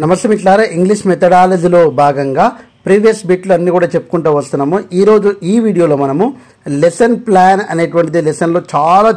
నమస్తే మిత్రులారా, ఇంగ్లీష్ మెథడాలజీలో భాగంగా ప్రీవియస్ బిట్లు అన్ని కూడా చెప్పుకుంటూ వస్తున్నాము. ఈరోజు ఈ వీడియోలో మనము లెసన్ ప్లాన్ అనేటువంటిది లెసన్లో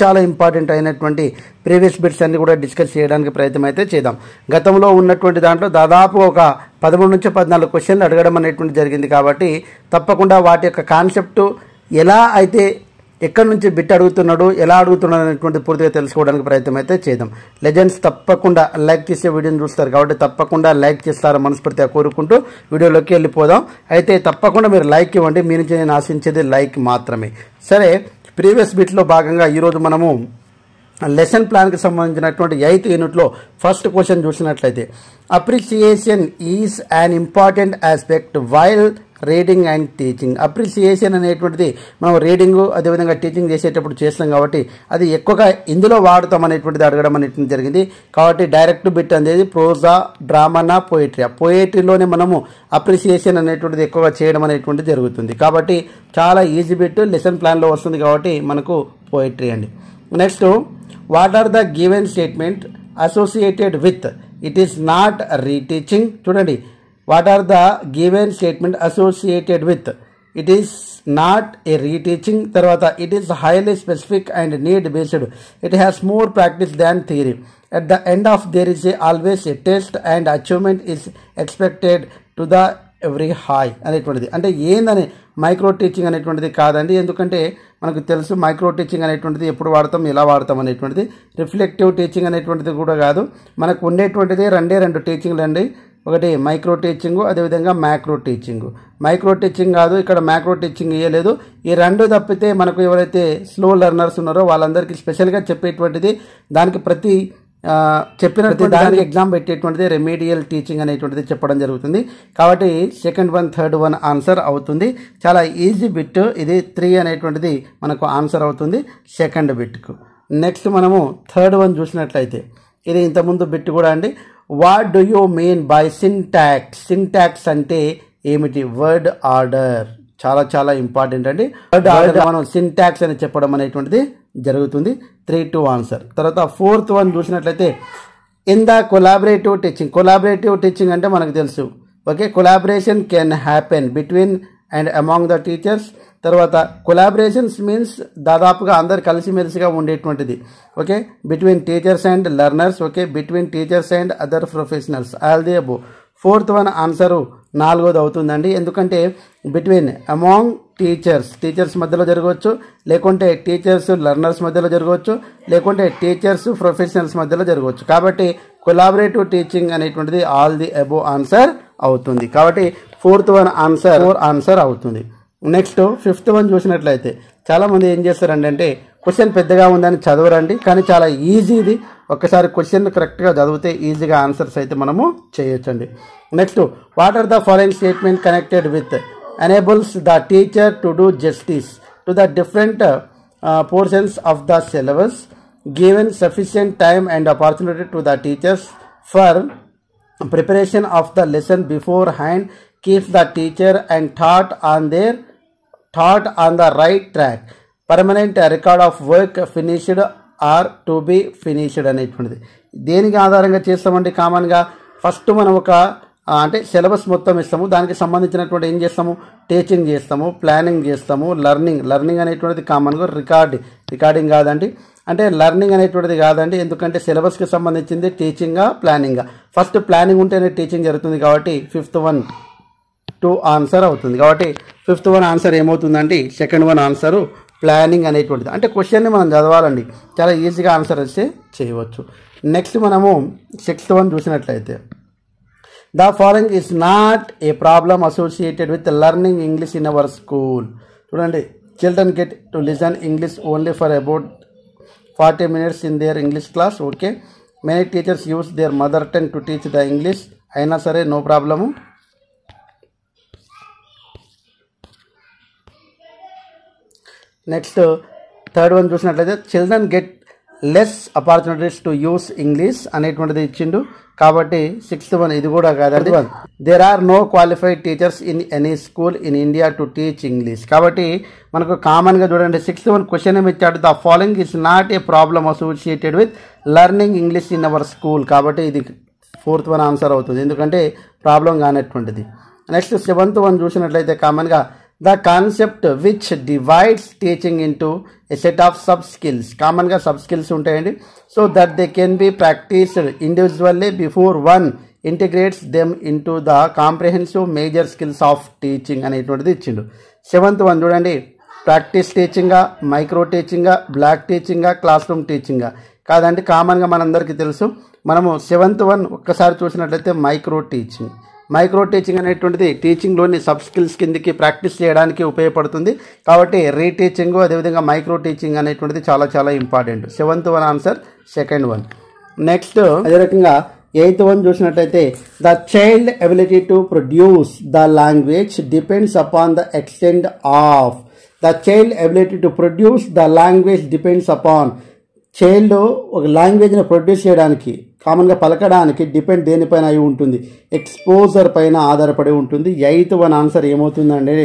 చాలా ఇంపార్టెంట్ అయినటువంటి ప్రీవియస్ బిట్స్ అన్ని కూడా డిస్కస్ చేయడానికి ప్రయత్నం అయితే చేద్దాం. గతంలో ఉన్నటువంటి దాంట్లో దాదాపు ఒక 13 నుంచి 14 క్వశ్చన్లు అడగడం అనేటువంటి జరిగింది. కాబట్టి తప్పకుండా వాటి యొక్క కాన్సెప్ట్ ఎలా అయితే ఎక్కడి నుంచి బిట్ అడుగుతున్నాడు, ఎలా అడుగుతున్నాడు అనేటువంటి పూర్తిగా తెలుసుకోవడానికి ప్రయత్నం అయితే చేద్దాం. లెజెండ్స్ తప్పకుండా లైక్ చేసే వీడియోని చూస్తారు కాబట్టి తప్పకుండా లైక్ చేస్తారని మనస్ఫూర్తిగా కోరుకుంటూ వీడియోలోకి వెళ్ళిపోదాం. అయితే తప్పకుండా మీరు లైక్ ఇవ్వండి, మీ నుంచి నేను ఆశించేది లైక్ మాత్రమే. సరే, ప్రీవియస్ బిట్లో భాగంగా ఈరోజు మనము లెసన్ ప్లాన్కి సంబంధించినటువంటి 8th యూనిట్లో ఫస్ట్ క్వశ్చన్ చూసినట్లయితే, appreciation is an important aspect while reading and teaching. Appreciation అనేటువంటిది మనం రీడింగ్ అదేవిధంగా టీచింగ్ చేసేటప్పుడు చేస్తాం కాబట్టి అది ఎక్కువగా ఇందులో వాడతాం అనేటువంటిది అడగడం అనేటువంటి జరిగింది. కాబట్టి డైరెక్ట్ బిట్ అనేది ప్రోజా, డ్రామానా, పోయేట్రీలోనే మనము అప్రిసియేషన్ అనేటువంటిది ఎక్కువగా చేయడం అనేటువంటిది జరుగుతుంది. కాబట్టి చాలా ఈజీ బిట్ లెసన్ ప్లాన్లో వస్తుంది కాబట్టి మనకు పోయిటరీ అండి. Next, what are the given statement associated with it is not reteaching. చూడండి, what are the given statement associated with it is not a reteaching. తర్వాత it is highly specific and need based. It has more practice than theory. At the end of there is always a test and achievement is expected to the every high అనేటువంటిది. అంటే ఏందని micro teaching అనేటువంటిది కాదండి. ఎందుకంటే మనకు తెలుసు micro teaching అనేటువంటిది ఎప్పుడు వాడతాం, ఎలా వాడతాం అనేటువంటిది. రిఫ్లెక్టివ్ టీచింగ్ అనేటువంటిది కూడా కాదు. మనకు ఉండేటువంటిది రెండు టీచింగ్లు అండి. ఒకటి మైక్రో టీచింగ్, అదేవిధంగా మ్యాక్రో టీచింగ్. మైక్రో టీచింగ్ కాదు, ఇక్కడ మ్యాక్రో టీచింగ్ ఇవ్వలేదు. ఈ రెండు తప్పితే మనకు ఎవరైతే స్లో లెర్నర్స్ ఉన్నారో వాళ్ళందరికీ స్పెషల్గా చెప్పేటువంటిది, దానికి చెప్పినట్టు దానికి ఎగ్జామ్ పెట్టేటువంటిది రెమీడియల్ టీచింగ్ అనేటువంటిది చెప్పడం జరుగుతుంది. కాబట్టి second one, third one answer అవుతుంది. చాలా ఈజీ బిట్ ఇది. 3 అనేటువంటిది మనకు ఆన్సర్ అవుతుంది సెకండ్ బిట్కు. నెక్స్ట్ మనము థర్డ్ వన్ చూసినట్లయితే, ఇది ఇంతకుముందు బిట్ కూడా అండి. What do you mean by syntax? Syntax అంటే ఏమిటి? Word order. చాలా ఇంపార్టెంట్ అండి. వర్డ్ ఆర్డర్ మనం సింటాక్స్ అని చెప్పడం అనేటువంటిది జరుగుతుంది. 3-2 ఆన్సర్. తర్వాత ఫోర్త్ వన్ చూసినట్లయితే, in the collaborative teaching. Collaborative teaching అంటే మనకు తెలుసు, okay, collaboration can happen between and among the teachers. తర్వాత కొలాబరేషన్స్ మీన్స్ దాదాపుగా అందరు కలిసిమెలిసిగా ఉండేటువంటిది, okay, between teachers and learners, okay, between teachers and other professionals, all the above. Fourth one answer 4th అవుతుందండి. ఎందుకంటే between among teachers మధ్యలో జరగవచ్చు, లేకుంటే teachers learners మధ్యలో జరగవచ్చు, లేకుంటే టీచర్స్ ప్రొఫెషనల్స్ మధ్యలో జరగవచ్చు. కాబట్టి కొలాబరేటివ్ టీచింగ్ అనేటువంటిది ఆల్ ది అబోవ్ ఆన్సర్ అవుతుంది. కాబట్టి ఫోర్త్ వన్ ఆన్సర్ అవుతుంది. నెక్స్ట్ ఫిఫ్త్ వన్ చూసినట్లయితే, చాలామంది ఏం చేస్తారంటే క్వశ్చన్ పెద్దగా ఉందని చదవరండి, కానీ చాలా ఈజీ ఇది. ఒక్కసారి క్వశ్చన్ కరెక్ట్గా చదివితే ఈజీగా ఆన్సర్స్ అయితే మనము చేయొచ్చండి. Next, what are the following statement connected with enables the teacher to do justice to the different portions of the syllabus, given sufficient time and opportunity to the teachers for preparation of the lesson beforehand, keeps the teacher and taught on the right track, permanent record of work finished or to be finished అనేటువంటిది. దేనికి ఆధారంగా చేస్తామంటే కామన్గా first మనం అంటే syllabus మొత్తం ఇస్తాము, దానికి సంబంధించినటువంటి ఏం చేస్తాము, టీచింగ్ చేస్తాము, ప్లానింగ్ చేస్తాము, లర్నింగ్ అనేటువంటిది కామన్గా రికార్డింగ్ కాదండి. అంటే లర్నింగ్ అనేటువంటిది కాదండి, ఎందుకంటే సిలబస్కి సంబంధించింది టీచింగా ప్లానింగా. ఫస్ట్ ప్లానింగ్ ఉంటేనే టీచింగ్ జరుగుతుంది. కాబట్టి 5th వన్ 2 ఆన్సర్ అవుతుంది. కాబట్టి 5th వన్ ఆన్సర్ ఏమవుతుందండి, సెకండ్ వన్ ఆన్సరు ప్లానింగ్ అనేటువంటిది. అంటే క్వశ్చన్ని మనం చదవాలండి, చాలా ఈజీగా ఆన్సర్ వస్తే చేయవచ్చు. నెక్స్ట్ మనము 6th వన్ చూసినట్లయితే, the following is not a problem associated with learning English in our school. చూడండి, children get to listen English only for about 40 minutes in their English class, okay. Many teachers use their mother tongue to teach the English. అయినా సరే no problem. Next third one చూసినట్లయితే, children get less opportunities to use English అనేటువంటిది ఇచ్చిండు. కాబట్టి 6th one ఇది కూడా కాదండి. There are no qualified teachers in any school in India to teach English. కాబట్టి మనకు కామన్గా చూడండి 6th వన్ క్వశ్చన్ ఏమి ఇచ్చాడు, the following is not a problem associated with learning English in our school. కాబట్టి ఇది ఫోర్త్ వన్ ఆన్సర్ అవుతుంది, ఎందుకంటే ప్రాబ్లం కానటువంటిది. నెక్స్ట్ సెవెంత్ వన్ చూసినట్లయితే కామన్గా the concept which divides teaching into a set of sub skills. కామన్గా sub skills ఉంటాయండి. So that they can be practised individually before one integrates them into the comprehensive major skills of teaching అనేటువంటిది ఇచ్చిండు. Seventh one చూడండి, practice టీచింగా, micro టీచింగా, block టీచింగా, classroom టీచింగా కాదండి. కామన్గా మనందరికీ తెలుసు, మనము సెవెంత్ వన్ ఒక్కసారి చూసినట్లయితే మైక్రో టీచింగ్ అనేటువంటిది టీచింగ్లోని సబ్ స్కిల్స్ కిందకి ప్రాక్టీస్ చేయడానికి ఉపయోగపడుతుంది. కాబట్టి రీటీచింగ్ అదేవిధంగా మైక్రో టీచింగ్ అనేటువంటిది చాలా చాలా important. Seventh one answer second one. Next అదే రకంగా ఎయిత్ వన్ చూసినట్లయితే the child ability to produce the language depends upon the extent of. The child ability to produce the language depends upon. Child ఒక లాంగ్వేజ్ని produce చేయడానికి, కామన్గా పలకడానికి depend దేనిపైన అయి ఉంటుంది, ఎక్స్పోజర్ పైన ఆధారపడి ఉంటుంది. ఎయిత్ వన్ ఆన్సర్ ఏమవుతుందండి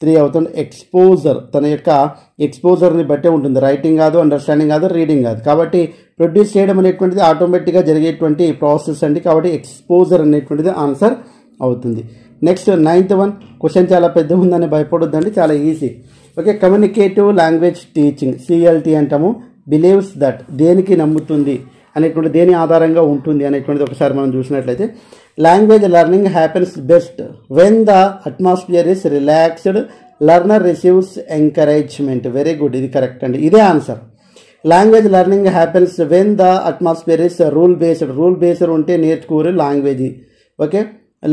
3 అవుతుంది. ఎక్స్పోజర్, తన యొక్క ఎక్స్పోజర్ని బట్టే ఉంటుంది, రైటింగ్ కాదు, అండర్స్టాండింగ్ కాదు, రీడింగ్ కాదు. కాబట్టి ప్రొడ్యూస్ చేయడం అనేటువంటిది ఆటోమేటిక్గా జరిగేటువంటి ప్రాసెస్ అండి. కాబట్టి ఎక్స్పోజర్ అనేటువంటిది ఆన్సర్ అవుతుంది. నెక్స్ట్ నైన్త్ వన్ క్వశ్చన్ చాలా పెద్ద ఉందని భయపడొద్దండి, చాలా easy. Okay, communicative language teaching CLT అంటాము. బిలీవ్స్ దట్, దేనికి నమ్ముతుంది అనేటువంటి, దేని ఆధారంగా ఉంటుంది అనేటువంటిది ఒకసారి మనం చూసినట్లయితే language learning happens best when the atmosphere is relaxed, learner receives encouragement. Very good, ఇది కరెక్ట్ అండి, ఇదే answer. Language learning happens when the atmosphere is rule based ఉంటే నేర్చుకోరు language. Okay,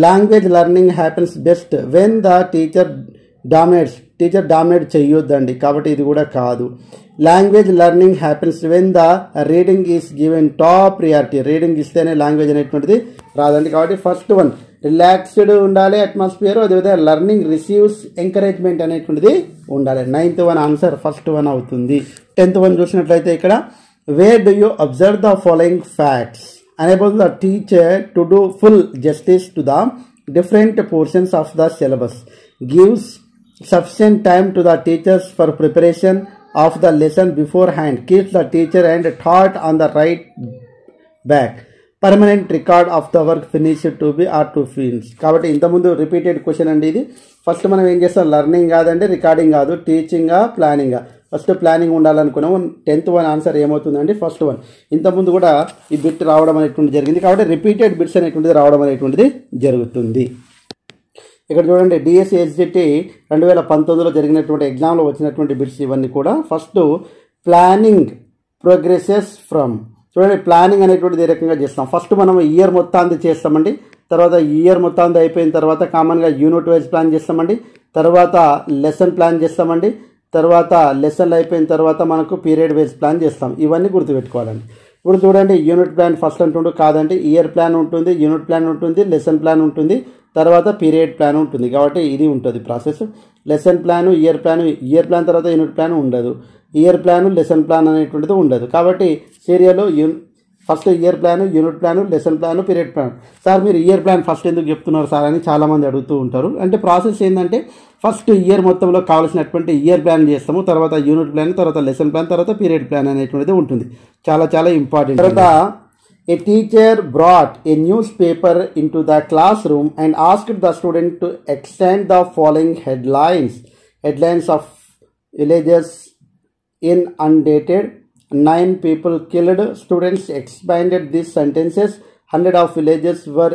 language learning happens best when the teacher dominate చెయ్యొద్దండి, కాబట్టి ఇది కూడా కాదు. Language learning happens when the reading is given top priority. Reading ఇస్తేనే language అనేటువంటిది రాదండి. కాబట్టి ఫస్ట్ వన్ రిలాక్స్డ్ ఉండాలి అట్మాస్ఫియర్, అదేవిధంగా లెర్నింగ్ రిసీవ్స్ ఎంకరేజ్మెంట్ అనేటువంటిది ఉండాలి. Ninth one answer first one అవుతుంది. 10th వన్ చూసినట్లయితే ఇక్కడ where do you observe the following facts unable the teacher to do full justice to the different portions of the syllabus, gives sufficient time to the teachers for preparation of the lesson beforehand, keeps the teacher and taught on the right back, permanent record of the work finished to be or to finish. కాబట్టి ఇంతకుముందు repeated question అండి ఇది. First మనం ఏం చేస్తాం, learning కాదండి, recording కాదు, టీచింగా ప్లానింగా. ఫస్ట్ ప్లానింగ్ ఉండాలనుకున్నాము. 10th వన్ ఆన్సర్ ఏమవుతుందండి ఫస్ట్ వన్. ఇంతకుముందు కూడా ఈ బిట్ రావడం అనేటువంటిది జరిగింది, కాబట్టి రిపీటెడ్ బిట్స్ అనేటువంటిది రావడం అనేటువంటిది జరుగుతుంది. ఇక్కడ చూడండి, డిఎస్సి ఎస్జిటి 2019లో జరిగినటువంటి ఎగ్జామ్లో వచ్చినటువంటి బిట్స్ ఇవన్నీ కూడా. First planning progresses from. చూడండి, ప్లానింగ్ అనేటువంటిది ఏ రకంగా చేస్తాం. ఫస్ట్ మనం ఇయర్ మొత్తాన్ని చేస్తామండి. తర్వాత ఇయర్ మొత్తాన్ని అయిపోయిన తర్వాత కామన్గా యూనిట్ వైజ్ ప్లాన్ చేస్తామండి. తర్వాత లెసన్ ప్లాన్ చేస్తామండి. తర్వాత లెసన్లు అయిపోయిన తర్వాత మనకు పీరియడ్ వైజ్ ప్లాన్ చేస్తాం. ఇవన్నీ గుర్తుపెట్టుకోవాలండి. ఇప్పుడు చూడండి, యూనిట్ ప్లాన్ ఫస్ట్ అంటుండు, కాదండి, ఇయర్ ప్లాన్ ఉంటుంది, యూనిట్ ప్లాన్ ఉంటుంది, లెసన్ ప్లాన్ ఉంటుంది, తర్వాత పీరియడ్ ప్లాన్ ఉంటుంది. కాబట్టి ఇది ఉంటుంది process. Lesson plan, year plan తర్వాత యూనిట్ ప్లాన్ ఉండదు, ఇయర్ ప్లాను లెసన్ ప్లాన్ అనేటువంటిది ఉండదు. కాబట్టి serial first year plan, unit plan, lesson plan, period plan. Sir మీరు ఇయర్ ప్లాన్ ఫస్ట్ ఎందుకు చెప్తున్నారు సార్ అని చాలామంది అడుగుతూ ఉంటారు. అంటే ప్రాసెస్ ఏంటంటే ఫస్ట్ ఇయర్ మొత్తంలో కావాల్సినటువంటి ఇయర్ ప్లాన్ చేస్తాము, తర్వాత యూనిట్ ప్లాన్, తర్వాత లెసన్ ప్లాన్, తర్వాత పీరియడ్ ప్లాన్ అనేటువంటిది ఉంటుంది. చాలా చాలా ఇంపార్టెంట్. తర్వాత a teacher brought a newspaper into the classroom and asked the student to extend the following headlines of villages inundated, 9 people killed. Students expanded these sentences. 100 of villages were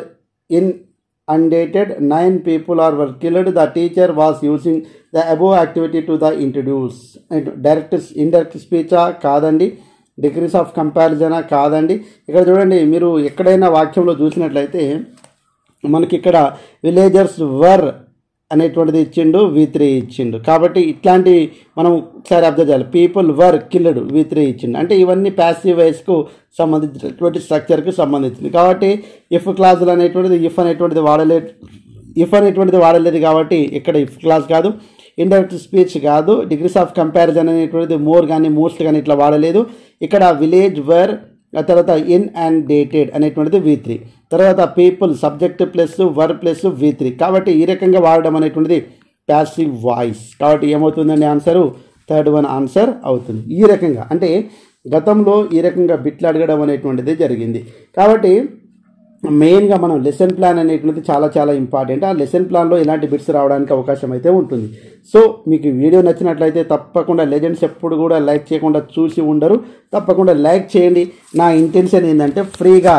inundated, 9 people were killed. The teacher was using the above activity to the introduce. Indirect speech కాదండి, degrees of కంపారిజనా కాదండి. ఇక్కడ చూడండి, మీరు ఎక్కడైనా వాక్యంలో చూసినట్లయితే మనకి ఇక్కడ విలేజర్స్ వర్ అనేటువంటిది ఇచ్చిండు, V3 ఇచ్చిండు. కాబట్టి ఇట్లాంటి మనం ఒకసారి అబ్జర్వ్ చేయాలి. పీపుల్ వర్ కిల్డ్, V3 ఇచ్చిండు. అంటే ఇవన్నీ ప్యాసివ్ వాయిస్కు సంబంధించినటువంటి స్ట్రక్చర్కి సంబంధించింది. కాబట్టి ఇఫ్ క్లాజులు అనేటువంటిది ఇఫ్ అనేటువంటిది వాడలేదు కాబట్టి ఇక్కడ ఇఫ్ క్లాజ్ కాదు, ఇండైరెక్ట్ స్పీచ్ కాదు, డిగ్రీస్ ఆఫ్ కంపారిజన్ అనేటువంటిది మోర్ కానీ మోస్ట్ కానీ ఇట్లా వాడలేదు. ఇక్కడ విలేజ్ వర్, తర్వాత ఇన్అండేటెడ్ అనేటువంటిది V3, తర్వాత people subject plus were plus V3. కాబట్టి ఈ రకంగా వాడడం అనేటువంటిది ప్యాసివ్ వాయిస్. కాబట్టి ఏమవుతుందండి ఆన్సరు 3rd వన్ ఆన్సర్ అవుతుంది. ఈ రకంగా అంటే గతంలో ఈ రకంగా బిట్లు అడగడం అనేటువంటిది జరిగింది. కాబట్టి మెయిన్గా మనం లెసన్ ప్లాన్ అనేటువంటిది చాలా చాలా ఇంపార్టెంట్. ఆ లెసన్ ప్లాన్లో ఎలాంటి బిట్స్ రావడానికి అవకాశం అయితే ఉంటుంది. సో మీకు వీడియో నచ్చినట్లయితే తప్పకుండా లెజెండ్స్ ఎప్పుడు కూడా లైక్ చేయకుండా చూసి ఉండరు, తప్పకుండా లైక్ చేయండి. నా ఇంటెన్షన్ ఏంటంటే ఫ్రీగా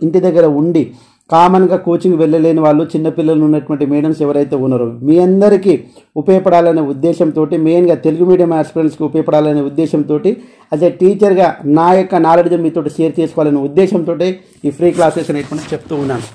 ఇంటి దగ్గర ఉండి కామన్గా కోచింగ్ వెళ్ళలేని వాళ్ళు, చిన్నపిల్లలు ఉన్నటువంటి మీడియంస్ ఎవరైతే ఉన్నారో మీ అందరికీ ఉపయోగపడాలనే ఉద్దేశంతో, మెయిన్గా తెలుగు మీడియం ఆస్పిరెంట్స్కి ఉపయోగపడాలనే ఉద్దేశంతో, యాజ్ ఏ టీచర్గా నా యొక్క నాలెడ్జ్ మీతో షేర్ చేసుకోవాలనే ఉద్దేశంతో ఈ ఫ్రీ క్లాసెస్ అనేటువంటి చెప్తూ ఉన్నాను.